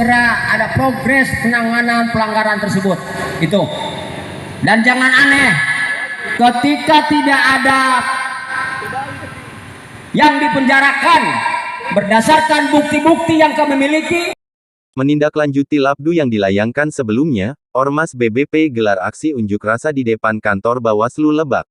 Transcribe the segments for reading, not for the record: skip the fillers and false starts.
segera ada progres penanganan pelanggaran tersebut. Itu. Dan jangan aneh, ketika tidak ada yang dipenjarakan berdasarkan bukti-bukti yang kami miliki. Menindaklanjuti labdu yang dilayangkan sebelumnya, Ormas BBP gelar aksi unjuk rasa di depan kantor Bawaslu Lebak.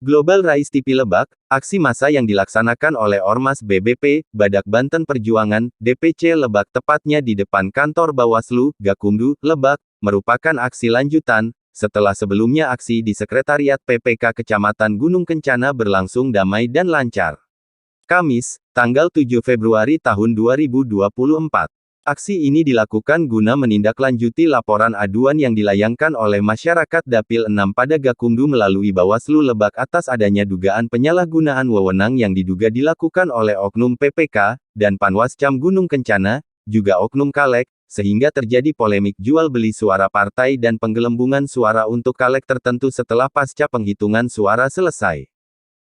Global Rise TV Lebak, aksi massa yang dilaksanakan oleh Ormas BBP, Badak Banten Perjuangan, DPC Lebak tepatnya di depan kantor Bawaslu, Gakumdu, Lebak, merupakan aksi lanjutan, setelah sebelumnya aksi di Sekretariat PPK Kecamatan Gunung Kencana berlangsung damai dan lancar. Kamis, tanggal 7 Februari tahun 2024. Aksi ini dilakukan guna menindaklanjuti laporan aduan yang dilayangkan oleh masyarakat Dapil 6 pada Gakumdu melalui Bawaslu Lebak atas adanya dugaan penyalahgunaan wewenang yang diduga dilakukan oleh oknum PPK, dan Panwascam Gunung Kencana, juga oknum Caleg, sehingga terjadi polemik jual beli suara partai dan penggelembungan suara untuk caleg tertentu setelah pasca penghitungan suara selesai.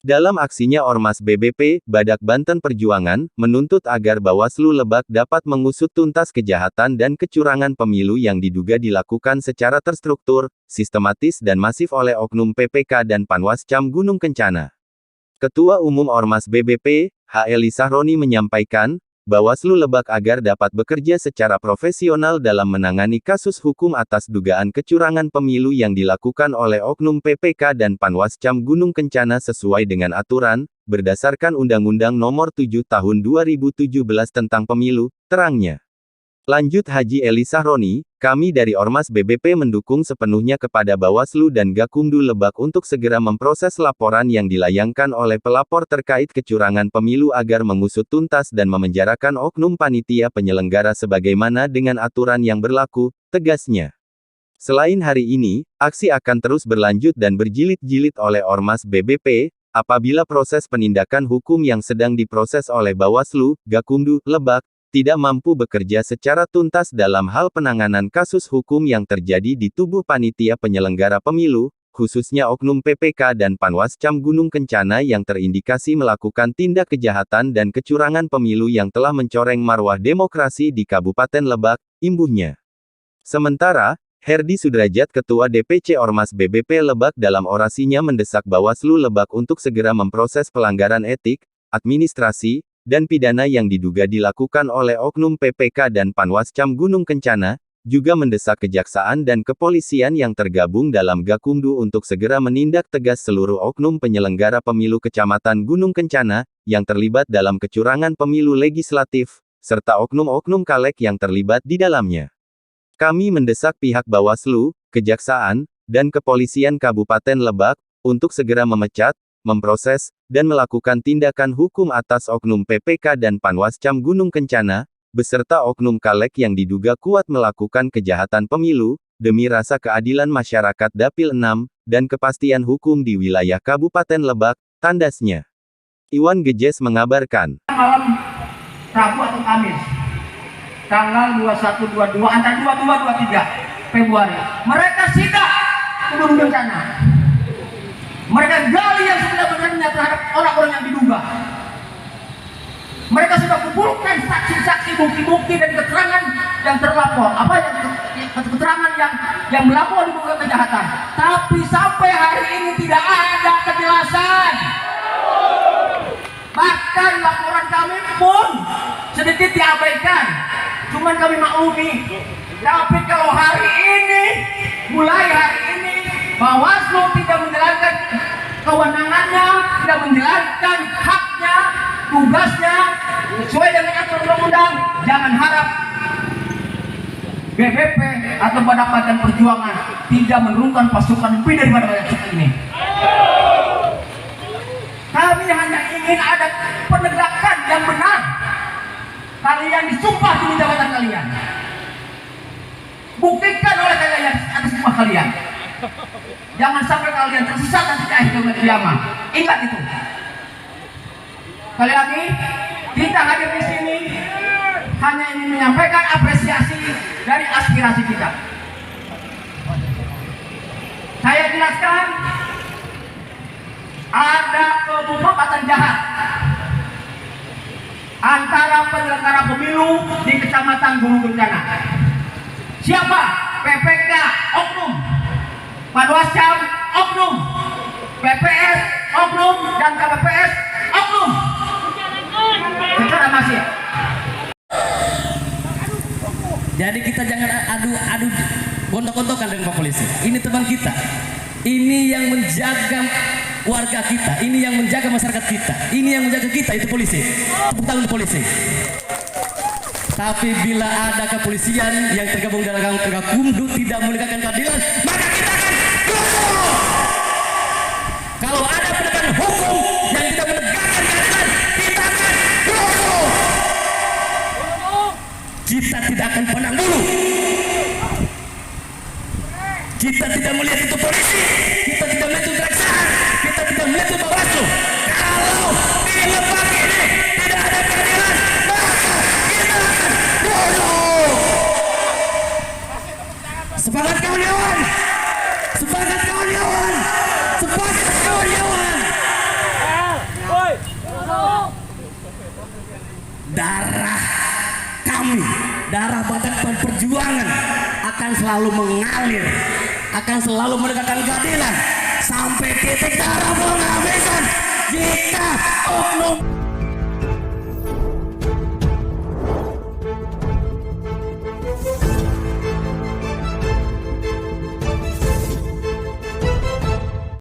Dalam aksinya Ormas BBP, Badak Banten Perjuangan, menuntut agar Bawaslu Lebak dapat mengusut tuntas kejahatan dan kecurangan pemilu yang diduga dilakukan secara terstruktur, sistematis dan masif oleh oknum PPK dan Panwascam Gunung Kencana. Ketua Umum Ormas BBP, H. Eli Sahroni menyampaikan, Bawaslu Lebak agar dapat bekerja secara profesional dalam menangani kasus hukum atas dugaan kecurangan pemilu yang dilakukan oleh oknum PPK dan Panwascam Gunung Kencana sesuai dengan aturan, berdasarkan Undang-Undang Nomor 7 Tahun 2017 tentang Pemilu, terangnya. Lanjut Haji Eli Sahroni, kami dari Ormas BBP mendukung sepenuhnya kepada Bawaslu dan Gakumdu Lebak untuk segera memproses laporan yang dilayangkan oleh pelapor terkait kecurangan pemilu agar mengusut tuntas dan memenjarakan oknum panitia penyelenggara sebagaimana dengan aturan yang berlaku, tegasnya. Selain hari ini, aksi akan terus berlanjut dan berjilid-jilid oleh Ormas BBP, apabila proses penindakan hukum yang sedang diproses oleh Bawaslu, Gakumdu, Lebak, tidak mampu bekerja secara tuntas dalam hal penanganan kasus hukum yang terjadi di tubuh panitia penyelenggara pemilu, khususnya oknum PPK dan Panwascam Gunung Kencana yang terindikasi melakukan tindak kejahatan dan kecurangan pemilu yang telah mencoreng marwah demokrasi di Kabupaten Lebak, imbuhnya. Sementara, Herdi Sudrajat Ketua DPC Ormas BBP Lebak dalam orasinya mendesak Bawaslu Lebak untuk segera memproses pelanggaran etik, administrasi, dan pidana yang diduga dilakukan oleh oknum PPK dan Panwascam Gunung Kencana, juga mendesak kejaksaan dan kepolisian yang tergabung dalam Gakumdu untuk segera menindak tegas seluruh oknum penyelenggara pemilu Kecamatan Gunung Kencana, yang terlibat dalam kecurangan pemilu legislatif, serta oknum-oknum caleg yang terlibat di dalamnya. Kami mendesak pihak Bawaslu, Kejaksaan, dan Kepolisian Kabupaten Lebak, untuk segera memecat, memproses, dan melakukan tindakan hukum atas oknum PPK dan Panwascam Gunung Kencana, beserta oknum caleg yang diduga kuat melakukan kejahatan pemilu, demi rasa keadilan masyarakat Dapil 6, dan kepastian hukum di wilayah Kabupaten Lebak, tandasnya. Iwan Gejes mengabarkan. Malam Rabu atau Kamis, tanggal 21, 22, antara 22, 23 Februari, mereka sidak ke Gunung Kencana. Mereka gali yang sebenarnya terhadap orang-orang yang diduga. Mereka sudah kumpulkan saksi-saksi, bukti-bukti dan keterangan yang terlapor. Keterangan yang melapor di muka kejahatan. Tapi sampai hari ini tidak ada kejelasan. Bahkan laporan kami pun sedikit diabaikan. Cuman kami maklumi. Tapi kalau hari ini, mulai hari ini, Bawaslu tidak menjalankan kewenangannya, tidak menjalankan haknya, tugasnya sesuai dengan aturan undang-undang. Jangan harap BBP atau Badak Banten Perjuangan tidak menurunkan pasukan lebih daripada pasukan ini. Kami hanya ingin ada penegakan yang benar. Kalian disumpah di jabatan kalian. Buktikan oleh kalian atas sumpah kalian. Jangan sampai kalian tersesat nanti di akhir kiamat. Ingat itu. Sekali lagi, kita hadir di sini hanya ingin menyampaikan apresiasi dari aspirasi kita. Saya jelaskan, ada perbuatan jahat antara penyelenggara pemilu di Kecamatan Gunung Kencana. Siapa? PPK oknum, Panwascam oknum, PPS oknum, dan KPPS oknum. Secara masih. Jadi kita jangan adu gontok-gontokan dengan Pak Polisi. Ini teman kita. Ini yang menjaga warga kita. Ini yang menjaga masyarakat kita. Ini yang menjaga kita, itu polisi. Tepuk tangan untuk polisi. Tapi bila ada kepolisian yang tergabung dalam Gakumdu tidak menegakkan keadilan, maka kita akan gugur. Kalau ada penegakan hukum yang tidak menegakkan keadilan, kita akan gugur. Kita tidak akan pandang bulu. Kita tidak melihat itu polisi, kita tidak melihat itu kejaksaan, kita tidak melihat itu Bawaslu. Kalau di Lebak ini tidak ada keadilan, maka kita akan gugur. Semangat kawan-kawan, semangat kawan-kawan, semangat kawan-kawan. Darah kami, darah Badan Perjuangan akan selalu mengalir, akan selalu menegakkan keadilan sampai titik darah penghabisan jika oknum